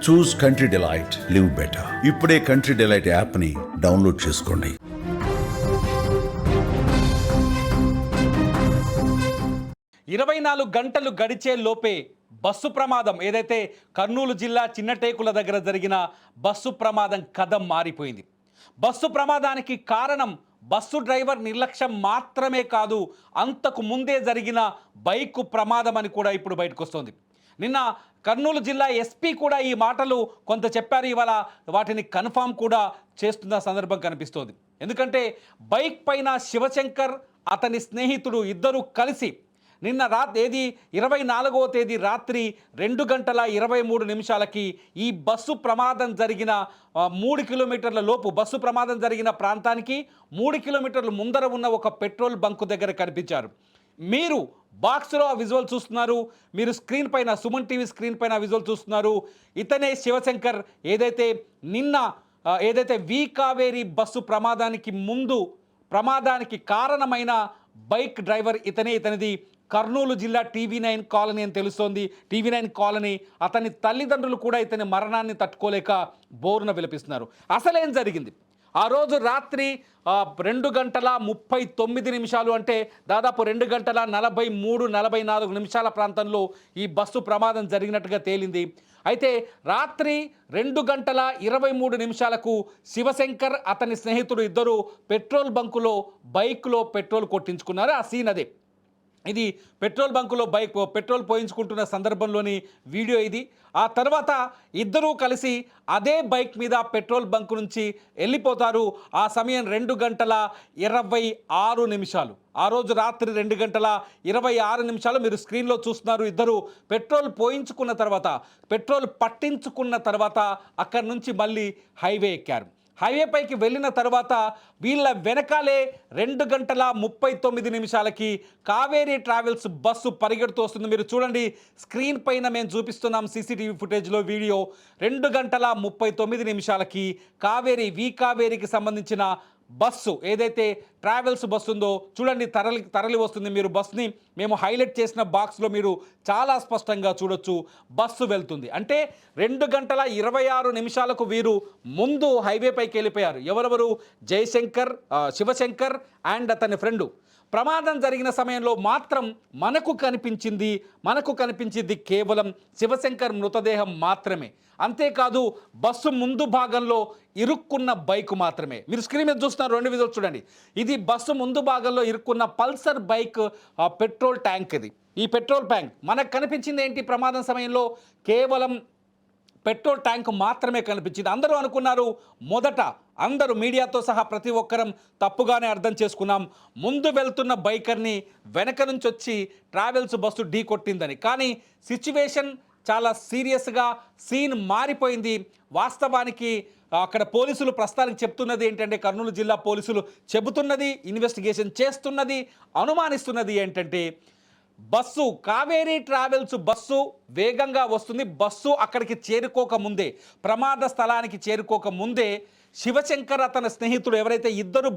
చూస్ country delight, live better. ఇప్పుడే country delight యాప్ని download చేసుకోండి. 24 గంటలు గడిచే లోపే బస్సు ప్రమాదం, ఏదైతే కర్నూలు జిల్లా చిన్నటేకుల దగ్గర జరిగిన బస్సు ప్రమాదం కథ మారిపోయింది. బస్సు ప్రమాదానికి కారణం బస్సు డ్రైవర్ నిర్లక్ష్యం మాత్రమే కాదు, అంతకు ముందే జరిగిన బైకు ప్రమాదం అని కూడా ఇప్పుడు బయటకు వస్తుంది. నిన్న కర్నూలు జిల్లా ఎస్పీ కూడా ఈ మాటలు కొంత చెప్పారు. ఇవాళ వాటిని కన్ఫామ్ కూడా చేస్తున్న సందర్భం కనిపిస్తోంది. ఎందుకంటే బైక్ పైన శివశంకర్ అతని స్నేహితుడు ఇద్దరు కలిసి నిన్న 24వ తేదీ రాత్రి 2:23 ఈ బస్సు ప్రమాదం జరిగిన 3 కిలోమీటర్ల లోపు, బస్సు ప్రమాదం జరిగిన ప్రాంతానికి 3 కిలోమీటర్ల ముందర ఉన్న ఒక పెట్రోల్ బంకు దగ్గర కనిపించారు. మీరు బాక్స్లో ఆ విజువల్ చూస్తున్నారు, మీరు స్క్రీన్ పైన సుమన్ టీవీ స్క్రీన్ పైన విజువల్ చూస్తున్నారు. ఇతనే శివశంకర్, ఏదైతే వి కావేరి బస్సు ప్రమాదానికి ముందు ప్రమాదానికి కారణమైన బైక్ డ్రైవర్ ఇతనిది కర్నూలు జిల్లా TV9 కాలనీ అని తెలుస్తోంది. TV9 colony. అతని తల్లిదండ్రులు కూడా ఇతని మరణాన్ని తట్టుకోలేక బోరున విలపిస్తున్నారు. అసలేం జరిగింది? ఆ రోజు రాత్రి 2:39 అంటే దాదాపు 2:43-44 ప్రాంతంలో ఈ బస్సు ప్రమాదం జరిగినట్టుగా తేలింది. అయితే రాత్రి 2:23 శివశంకర్ అతని స్నేహితుడు ఇద్దరు పెట్రోల్ బంకులో బైక్లో పెట్రోల్ కొట్టించుకున్నారు. ఆ సీన్ అదే. ఇది పెట్రోల్ బంకులో పెట్రోల్ పోయించుకుంటున్న సందర్భంలోని వీడియో ఇది. ఆ తర్వాత ఇద్దరూ కలిసి అదే బైక్ మీద పెట్రోల్ బంక్ నుంచి వెళ్ళిపోతారు. ఆ సమయం 2:26. ఆ రోజు రాత్రి 2:26 మీరు స్క్రీన్లో చూస్తున్నారు. ఇద్దరు పెట్రోల్ పోయించుకున్న తర్వాత, పెట్రోల్ పట్టించుకున్న తర్వాత అక్కడి నుంచి మళ్ళీ హైవే ఎక్కారు. హైవే పైకి వెళ్ళిన తర్వాత వీళ్ళ వెనకాలే 2:39 కావేరీ ట్రావెల్స్ బస్సు పరిగెడుతూ వస్తుంది. మీరు చూడండి, స్క్రీన్ పైన మేము చూపిస్తున్నాం CCTV ఫుటేజ్లో వీడియో. 2:39 వి కావేరీకి సంబంధించిన బస్సు, ఏదైతే ట్రావెల్స్ బస్సు ఉందో చూడండి, తరలి వస్తుంది. మీరు బస్ని మేము హైలైట్ చేసిన బాక్స్లో మీరు చాలా స్పష్టంగా చూడొచ్చు. బస్సు వెళ్తుంది అంటే 2:26 వీరు ముందు హైవే పైకి వెళ్ళిపోయారు. ఎవరెవరు? శివశంకర్ అండ్ అతని ఫ్రెండు. ప్రమాదం జరిగిన సమయంలో మాత్రం మనకు కనిపించింది కేవలం శివశంకర్ మృతదేహం మాత్రమే. అంతేకాదు బస్సు ముందు భాగంలో ఇరుక్కున్న బైక్ మాత్రమే. మీరు స్క్రీన్ మీద చూస్తున్నారు, 2 విజువల్స్ చూడండి. ఇది బస్సు ముందు భాగంలో ఇరుక్కున్న పల్సర్ బైక్ పెట్రోల్ ట్యాంక్. ఇది ఈ పెట్రోల్ ట్యాంక్ మనకు కనిపించింది ఏంటి? ప్రమాదం సమయంలో కేవలం పెట్రోల్ ట్యాంక్ మాత్రమే కనిపించింది. అందరూ అనుకున్నారు, అందరూ మీడియాతో సహా ప్రతి ఒక్కరం తప్పుగానే అర్థం చేసుకున్నాం, ముందు వెళ్తున్న బైకర్ని వెనక నుంచి వచ్చి ట్రావెల్స్ బస్సు ఢీ కొట్టిందని. కానీ సిచ్యువేషన్ చాలా సీరియస్గా, సీన్ మారిపోయింది. వాస్తవానికి అక్కడ పోలీసులు ప్రస్తుతానికి చెప్తున్నది ఏంటంటే, కర్నూలు జిల్లా పోలీసులు చెబుతున్నది, ఇన్వెస్టిగేషన్ చేస్తున్నది, అనుమానిస్తున్నది ఏంటంటే, కావేరీ ట్రావెల్స్ బస్సు వేగంగా వస్తుంది. బస్సు అక్కడికి చేరుకోకముందే, ప్రమాద స్థలానికి చేరుకోకముందే శివశంకర్ అతని స్నేహితుడు ఎవరైతే ఇద్దరు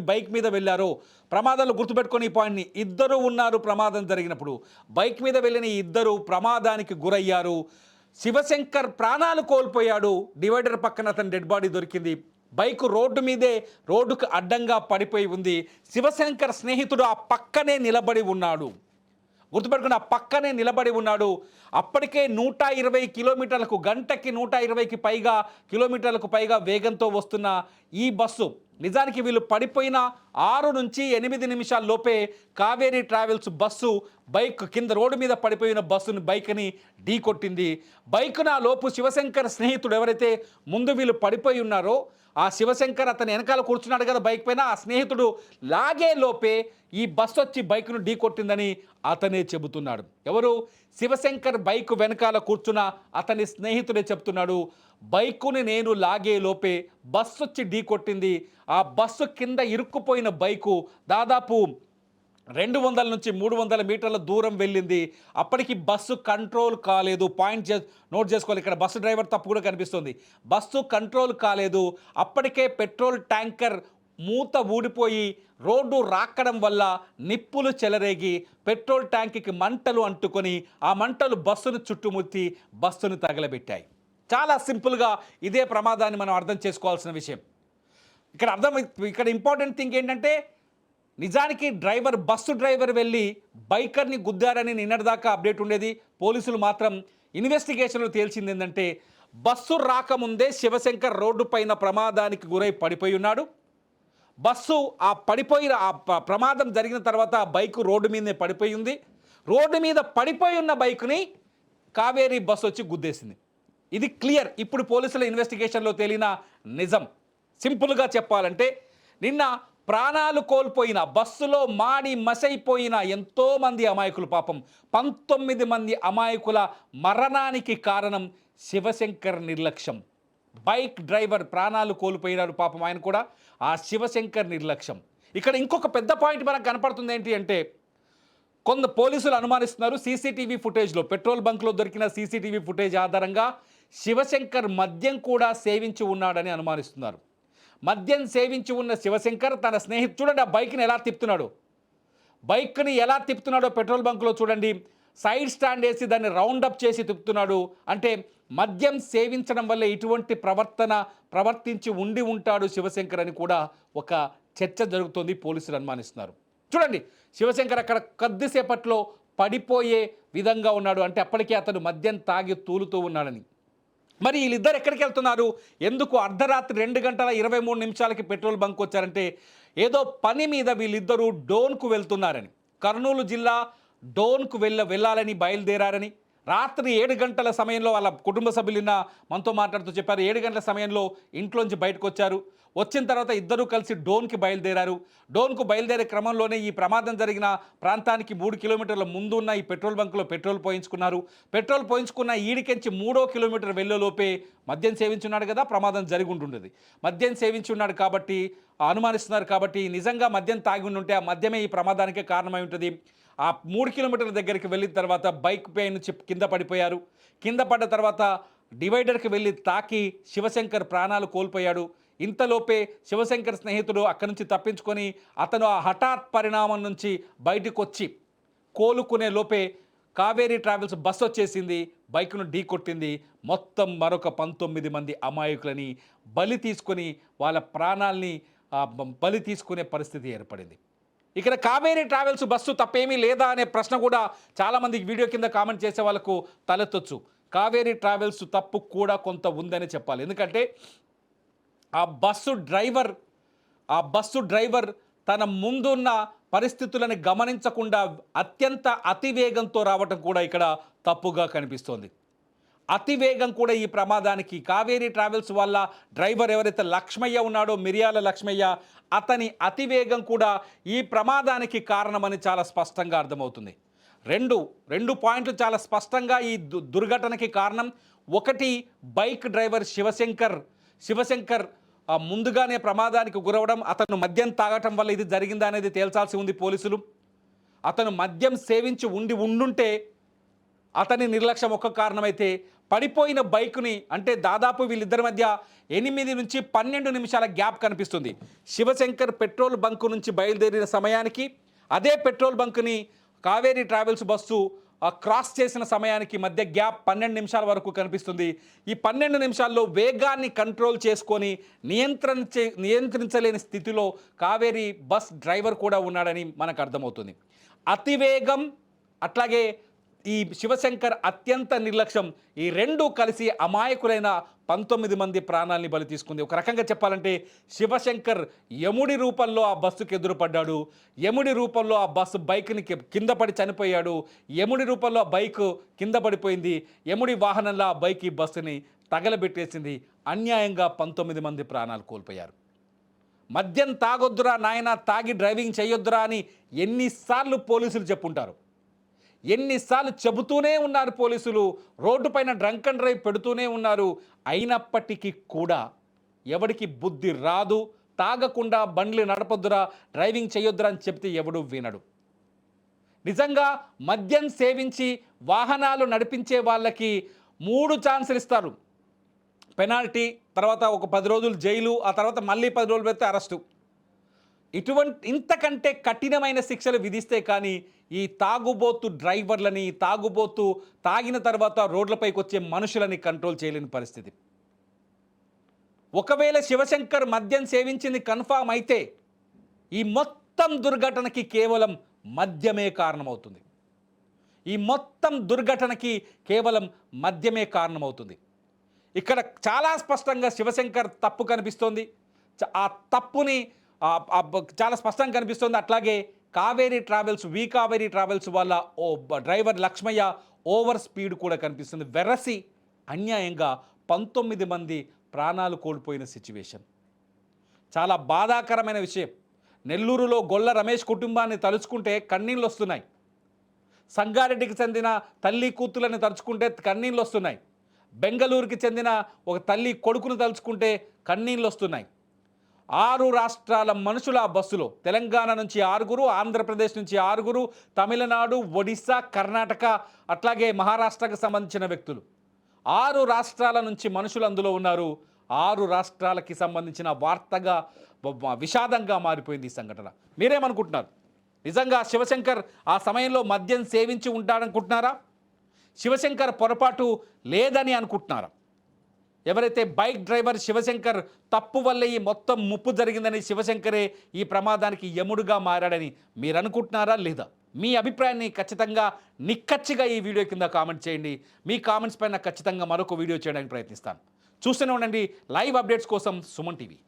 బైక్ మీద వెళ్ళారో, ప్రమాదంలో గుర్తుపెట్టుకొని ఈ పాయింట్ని, ఇద్దరు ఉన్నారు ప్రమాదం జరిగినప్పుడు. బైక్ మీద వెళ్ళిన ఇద్దరు ప్రమాదానికి గురయ్యారు. శివశంకర్ ప్రాణాలు కోల్పోయాడు. డివైడర్ పక్కన అతని డెడ్ బాడీ దొరికింది. బైక్ రోడ్డుకు అడ్డంగా పడిపోయి ఉంది. శివశంకర్ స్నేహితుడు ఆ పక్కనే నిలబడి ఉన్నాడు. గుర్తుపెట్టుకుని ఆ పక్కనే నిలబడి ఉన్నాడు. అప్పటికే 120 కిలోమీటర్లకు, గంటకి 120 పైగా వేగంతో వస్తున్న ఈ బస్సు, నిజానికి వీళ్ళు పడిపోయిన 6 నుంచి 8 నిమిషాల లోపే కావేరీ ట్రావెల్స్ బస్సు బైక్ కింద రోడ్డు మీద పడిపోయిన బైక్ని ఢీ కొట్టింది. బైక్ను ఆ లోపు శివశంకర్ స్నేహితుడు ఎవరైతే ముందు వీళ్ళు పడిపోయి ఉన్నారో, ఆ శివశంకర్ అతని వెనకాల కూర్చున్నాడు కదా బైక్ పైన, ఆ స్నేహితుడు లాగే లోపే ఈ బస్సు వచ్చి బైక్ను ఢీ కొట్టిందని అతనే చెబుతున్నాడు. ఎవరు? శివశంకర్ బైక్ వెనకాల కూర్చున్న అతని స్నేహితుడే చెప్తున్నాడు, బైకుని నేను లాగే లోపే బస్సు వచ్చి ఢీ కొట్టింది. ఆ బస్సు కింద ఇరుక్కుపోయిన బైకు దాదాపు 200 నుంచి 300 మీటర్ల దూరం వెళ్ళింది. అప్పటికి బస్సు కంట్రోల్ కాలేదు. నోట్ చేసుకోవాలి, ఇక్కడ బస్సు డ్రైవర్ తప్పు కూడా కనిపిస్తుంది. బస్సు కంట్రోల్ కాలేదు. అప్పటికే పెట్రోల్ ట్యాంకర్ మూత ఊడిపోయి రోడ్డు రాక్కడం వల్ల నిప్పులు చెలరేగి పెట్రోల్ ట్యాంక్కి మంటలు అంటుకొని ఆ మంటలు బస్సును చుట్టుముట్టి బస్సును తగలబెట్టాయి. చాలా సింపుల్గా ఇదే ప్రమాదాన్ని మనం అర్థం చేసుకోవాల్సిన విషయం. ఇక్కడ ఇంపార్టెంట్ థింగ్ ఏంటంటే నిజానికి బస్సు డ్రైవర్ వెళ్ళి బైకర్ని గుద్దారని నిన్నటిదాకా అప్డేట్ ఉండేది. పోలీసులు మాత్రం ఇన్వెస్టిగేషన్లో తేల్చింది ఏంటంటే బస్సు రాకముందే శివశంకర్ రోడ్డు పైన ప్రమాదానికి గురై పడిపోయి ఉన్నాడు. బస్సు ప్రమాదం జరిగిన తర్వాత ఆ బైకు రోడ్డు మీదనే పడిపోయి ఉంది. రోడ్డు మీద పడిపోయి ఉన్న బైకుని కావేరీ బస్సు వచ్చి గుద్దేసింది. ఇది క్లియర్. ఇప్పుడు పోలీసుల ఇన్వెస్టిగేషన్లో తేలిన నిజం. సింపుల్గా చెప్పాలంటే నిన్న ప్రాణాలు కోల్పోయిన బస్సులో మాడి మసైపోయిన ఎంతోమంది అమాయకులు, పాపం 19 మంది అమాయకుల మరణానికి కారణం శివశంకర్ నిర్లక్ష్యం. బైక్ డ్రైవర్ ప్రాణాలు కోల్పోయినారు పాపం, ఆయన కూడా ఆ శివశంకర్ నిర్లక్ష్యం. ఇక్కడ ఇంకొక పెద్ద పాయింట్ మనకు కనపడుతుంది ఏంటి అంటే కొంత పోలీసులు అనుమానిస్తున్నారు సీసీటీవీ ఫుటేజ్లో, పెట్రోల్ బంక్లో దొరికిన సీసీటీవీ ఫుటేజ్ ఆధారంగా శివశంకర్ మద్యం కూడా సేవించి ఉన్నాడని అనుమానిస్తున్నారు. మద్యం సేవించి ఉన్న శివశంకర్ తన చూడండి ఆ బైక్ని ఎలా తిప్పుతున్నాడో పెట్రోల్ బంక్లో చూడండి. సైడ్ స్టాండ్ వేసి దాన్ని రౌండప్ చేసి తిప్పుతున్నాడు. అంటే మద్యం సేవించడం వల్ల ఇటువంటి ప్రవర్తించి ఉంటాడు శివశంకర్ అని కూడా ఒక చర్చ జరుగుతోంది. పోలీసులు అనుమానిస్తున్నారు. చూడండి శివశంకర్ అక్కడ కొద్దిసేపట్లో పడిపోయే విధంగా ఉన్నాడు. అంటే అప్పటికే అతను మద్యం తాగి తూలుతూ ఉన్నాడని. మరి వీళ్ళిద్దరు ఎక్కడికి వెళ్తున్నారు, ఎందుకు అర్ధరాత్రి 2:23 పెట్రోల్ బంక్ వచ్చారంటే ఏదో పని మీద వీళ్ళిద్దరూ డోన్కు వెళ్తున్నారని, కర్నూలు జిల్లా డోన్కు వెళ్ళాలని బయలుదేరారని రాత్రి 7 గంటల సమయంలో వాళ్ళ కుటుంబ సభ్యులు మనతో మాట్లాడుతూ చెప్పారు. 7 గంటల సమయంలో ఇంట్లోంచి బయటకు వచ్చారు. వచ్చిన తర్వాత ఇద్దరూ కలిసి డోన్కి బయలుదేరారు. డోన్కు బయలుదేరే క్రమంలోనే ఈ ప్రమాదం జరిగిన ప్రాంతానికి 3 కిలోమీటర్ల ముందు ఉన్న ఈ పెట్రోల్ బంకులో పెట్రోల్ పోయించుకున్నారు. పెట్రోల్ పోయించుకున్న ఈడికెంచి 3వ కిలోమీటర్ వెళ్ళేలోపే మద్యం సేవించున్నాడు కదా, ప్రమాదం జరిగి ఉంటుంది. మద్యం సేవించి ఉన్నాడు కాబట్టి అనుమానిస్తున్నారు. కాబట్టి నిజంగా మద్యం తాగి ఉంటే ఆ మద్యమే ఈ ప్రమాదానికే కారణమై ఉంటుంది. ఆ 3 కిలోమీటర్ల దగ్గరికి వెళ్ళిన తర్వాత బైక్ పై నుంచి కింద పడిపోయారు. కింద పడ్డ తర్వాత డివైడర్కి వెళ్ళి తాకి శివశంకర్ ప్రాణాలు కోల్పోయాడు. ఇంతలోపే శివశంకర్ స్నేహితుడు అక్కడి నుంచి తప్పించుకొని అతను ఆ హఠాత్ పరిణామం నుంచి బయటకు వచ్చి కోలుకునే లోపే కావేరీ ట్రావెల్స్ బస్సు వచ్చేసింది, బైక్ను ఢీ కొట్టింది. మొత్తం మరొక 19 మంది అమాయకులని బలి తీసుకొని వాళ్ళ ప్రాణాలని బలి తీసుకునే పరిస్థితి ఏర్పడింది. ఇక్కడ కావేరీ ట్రావెల్స్ బస్సు తప్పేమీ లేదా అనే ప్రశ్న కూడా చాలామంది వీడియో కింద కామెంట్ చేసే వాళ్ళకు తలెత్తొచ్చు. కావేరీ ట్రావెల్స్ తప్పు కూడా కొంత ఉందని చెప్పాలి. ఎందుకంటే ఆ బస్సు డ్రైవర్ తన ముందున్న పరిస్థితులను గమనించకుండా అత్యంత అతివేగంతో రావటం కూడా ఇక్కడ తప్పుగా కనిపిస్తోంది. అతివేగం కూడా ఈ ప్రమాదానికి కావేరీ ట్రావెల్స్ వల్ల డ్రైవర్ ఎవరైతే లక్ష్మయ్య ఉన్నాడో, మిరియాల లక్ష్మయ్య, అతని అతివేగం కూడా ఈ ప్రమాదానికి కారణమని చాలా స్పష్టంగా అర్థమవుతుంది. రెండు పాయింట్లు చాలా స్పష్టంగా ఈ దుర్ఘటనకి కారణం. ఒకటి, బైక్ డ్రైవర్ శివశంకర్ ముందుగానే ప్రమాదానికి గురవడం, అతను మద్యం తాగటం వల్ల ఇది జరిగిందా అనేది తేల్చాల్సి ఉంది పోలీసులు. అతను మద్యం సేవించి ఉండుంటే అతని నిర్లక్ష్యం ఒక కారణమైతే, పడిపోయిన బైకుని అంటే దాదాపు వీళ్ళిద్దరి మధ్య 8 నుంచి 12 నిమిషాల గ్యాప్ కనిపిస్తుంది. శివశంకర్ పెట్రోల్ బంకు నుంచి బయలుదేరిన సమయానికి అదే పెట్రోల్ బంకుని కావేరీ ట్రావెల్స్ బస్సు క్రాస్ చేసిన సమయానికి మధ్య గ్యాప్ 12 నిమిషాల వరకు కనిపిస్తుంది. ఈ 12 నిమిషాల్లో వేగాన్ని కంట్రోల్ చేసుకొని నియంత్రించలేని స్థితిలో కావేరీ బస్ డ్రైవర్ కూడా ఉన్నాడని మనకు అర్థమవుతుంది. అతివేగం అట్లాగే ఈ శివశంకర్ అత్యంత నిర్లక్ష్యం, ఈ రెండు కలిసి అమాయకులైన 19 మంది ప్రాణాలని బలి తీసుకుంది. ఒక రకంగా చెప్పాలంటే శివశంకర్ యముడి రూపంలో ఆ బస్సుకు ఎదురుపడ్డాడు. యముడి రూపంలో ఆ బస్సు బైక్ని కింద పడి చనిపోయాడు. యముడి రూపంలో ఆ బైక్ కింద పడిపోయింది. యముడి వాహనంలో ఆ బైక్ ఈ బస్సుని తగలబెట్టేసింది. అన్యాయంగా 19 మంది ప్రాణాలు కోల్పోయారు. మద్యం తాగొద్దురా నాయన, తాగి డ్రైవింగ్ చేయొద్దురా అని ఎన్నిసార్లు పోలీసులు చెప్పుంటారు, ఎన్నిసార్లు చెబుతూనే ఉన్నారు పోలీసులు. రోడ్డు పైన డ్రంక్ అండ్ డ్రైవ్ పెడుతూనే ఉన్నారు. అయినప్పటికీ కూడా ఎవరికి బుద్ధి రాదు. తాగకుండా బండ్లు నడపొద్దురా, డ్రైవింగ్ చేయొద్దురా అని చెప్తే ఎవడు వినడు. నిజంగా మద్యం సేవించి వాహనాలు నడిపించే వాళ్ళకి 3 ఛాన్సులు ఇస్తారు. పెనాల్టీ, తర్వాత ఒక 10 రోజులు జైలు, ఆ తర్వాత మళ్ళీ 10 రోజులు పెడితే అరెస్టు. ఇంతకంటే కఠినమైన శిక్షలు విధిస్తే కానీ ఈ తాగుబోతు డ్రైవర్లని, తాగిన తర్వాత రోడ్లపైకి వచ్చే మనుషులని కంట్రోల్ చేయలేని పరిస్థితి. ఒకవేళ శివశంకర్ మద్యం సేవించింది కన్ఫామ్ అయితే ఈ మొత్తం దుర్ఘటనకి కేవలం మద్యమే కారణమవుతుంది. ఇక్కడ చాలా స్పష్టంగా శివశంకర్ తప్పు కనిపిస్తోంది. ఆ తప్పుని చాలా స్పష్టంగా కనిపిస్తుంది. అట్లాగే వి కావేరీ ట్రావెల్స్ వాళ్ళ డ్రైవర్ లక్ష్మయ్య ఓవర్ స్పీడ్ కూడా కనిపిస్తుంది. వెరసి అన్యాయంగా 19 మంది ప్రాణాలు కోల్పోయిన సిచ్యువేషన్. చాలా బాధాకరమైన విషయం. నెల్లూరులో గొల్ల రమేష్ కుటుంబాన్ని తలుచుకుంటే కన్నీళ్ళు వస్తున్నాయి. సంగారెడ్డికి చెందిన తల్లి కూతులని తలుచుకుంటే కన్నీళ్ళు వస్తున్నాయి. బెంగళూరుకి చెందిన ఒక తల్లి కొడుకును తలుచుకుంటే కన్నీళ్ళు వస్తున్నాయి. 6 రాష్ట్రాల మనుషుల ఆ బస్సులో, తెలంగాణ నుంచి 6, ఆంధ్రప్రదేశ్ నుంచి 6, తమిళనాడు, ఒడిస్సా, కర్ణాటక, అట్లాగే మహారాష్ట్రకు సంబంధించిన వ్యక్తులు. 6 రాష్ట్రాల నుంచి మనుషులు అందులో ఉన్నారు. 6 రాష్ట్రాలకి సంబంధించిన వార్తగా విషాదంగా మారిపోయింది ఈ సంఘటన. మీరేమనుకుంటున్నారు? నిజంగా శివశంకర్ ఆ సమయంలో మద్యం సేవించి ఉంటాడనుకుంటున్నారా? శివశంకర్ పొరపాటు లేదని అనుకుంటున్నారా? ఎవరైతే బైక్ డ్రైవర్ శివశంకర్ తప్పు వల్ల ఈ మొత్తం ముప్పు జరిగిందని, శివశంకరే ఈ ప్రమాదానికి యముడుగా మారాడని మీరు అనుకుంటున్నారా లేదా? మీ అభిప్రాయాన్ని ఖచ్చితంగా నిక్కచ్చిగా ఈ వీడియో కింద కామెంట్ చేయండి. మీ కామెంట్స్ పైన ఖచ్చితంగా మరొక వీడియో చేయడానికి ప్రయత్నిస్తాను. చూస్తూనే ఉండండి లైవ్ అప్డేట్స్ కోసం సుమన్ టీవీ.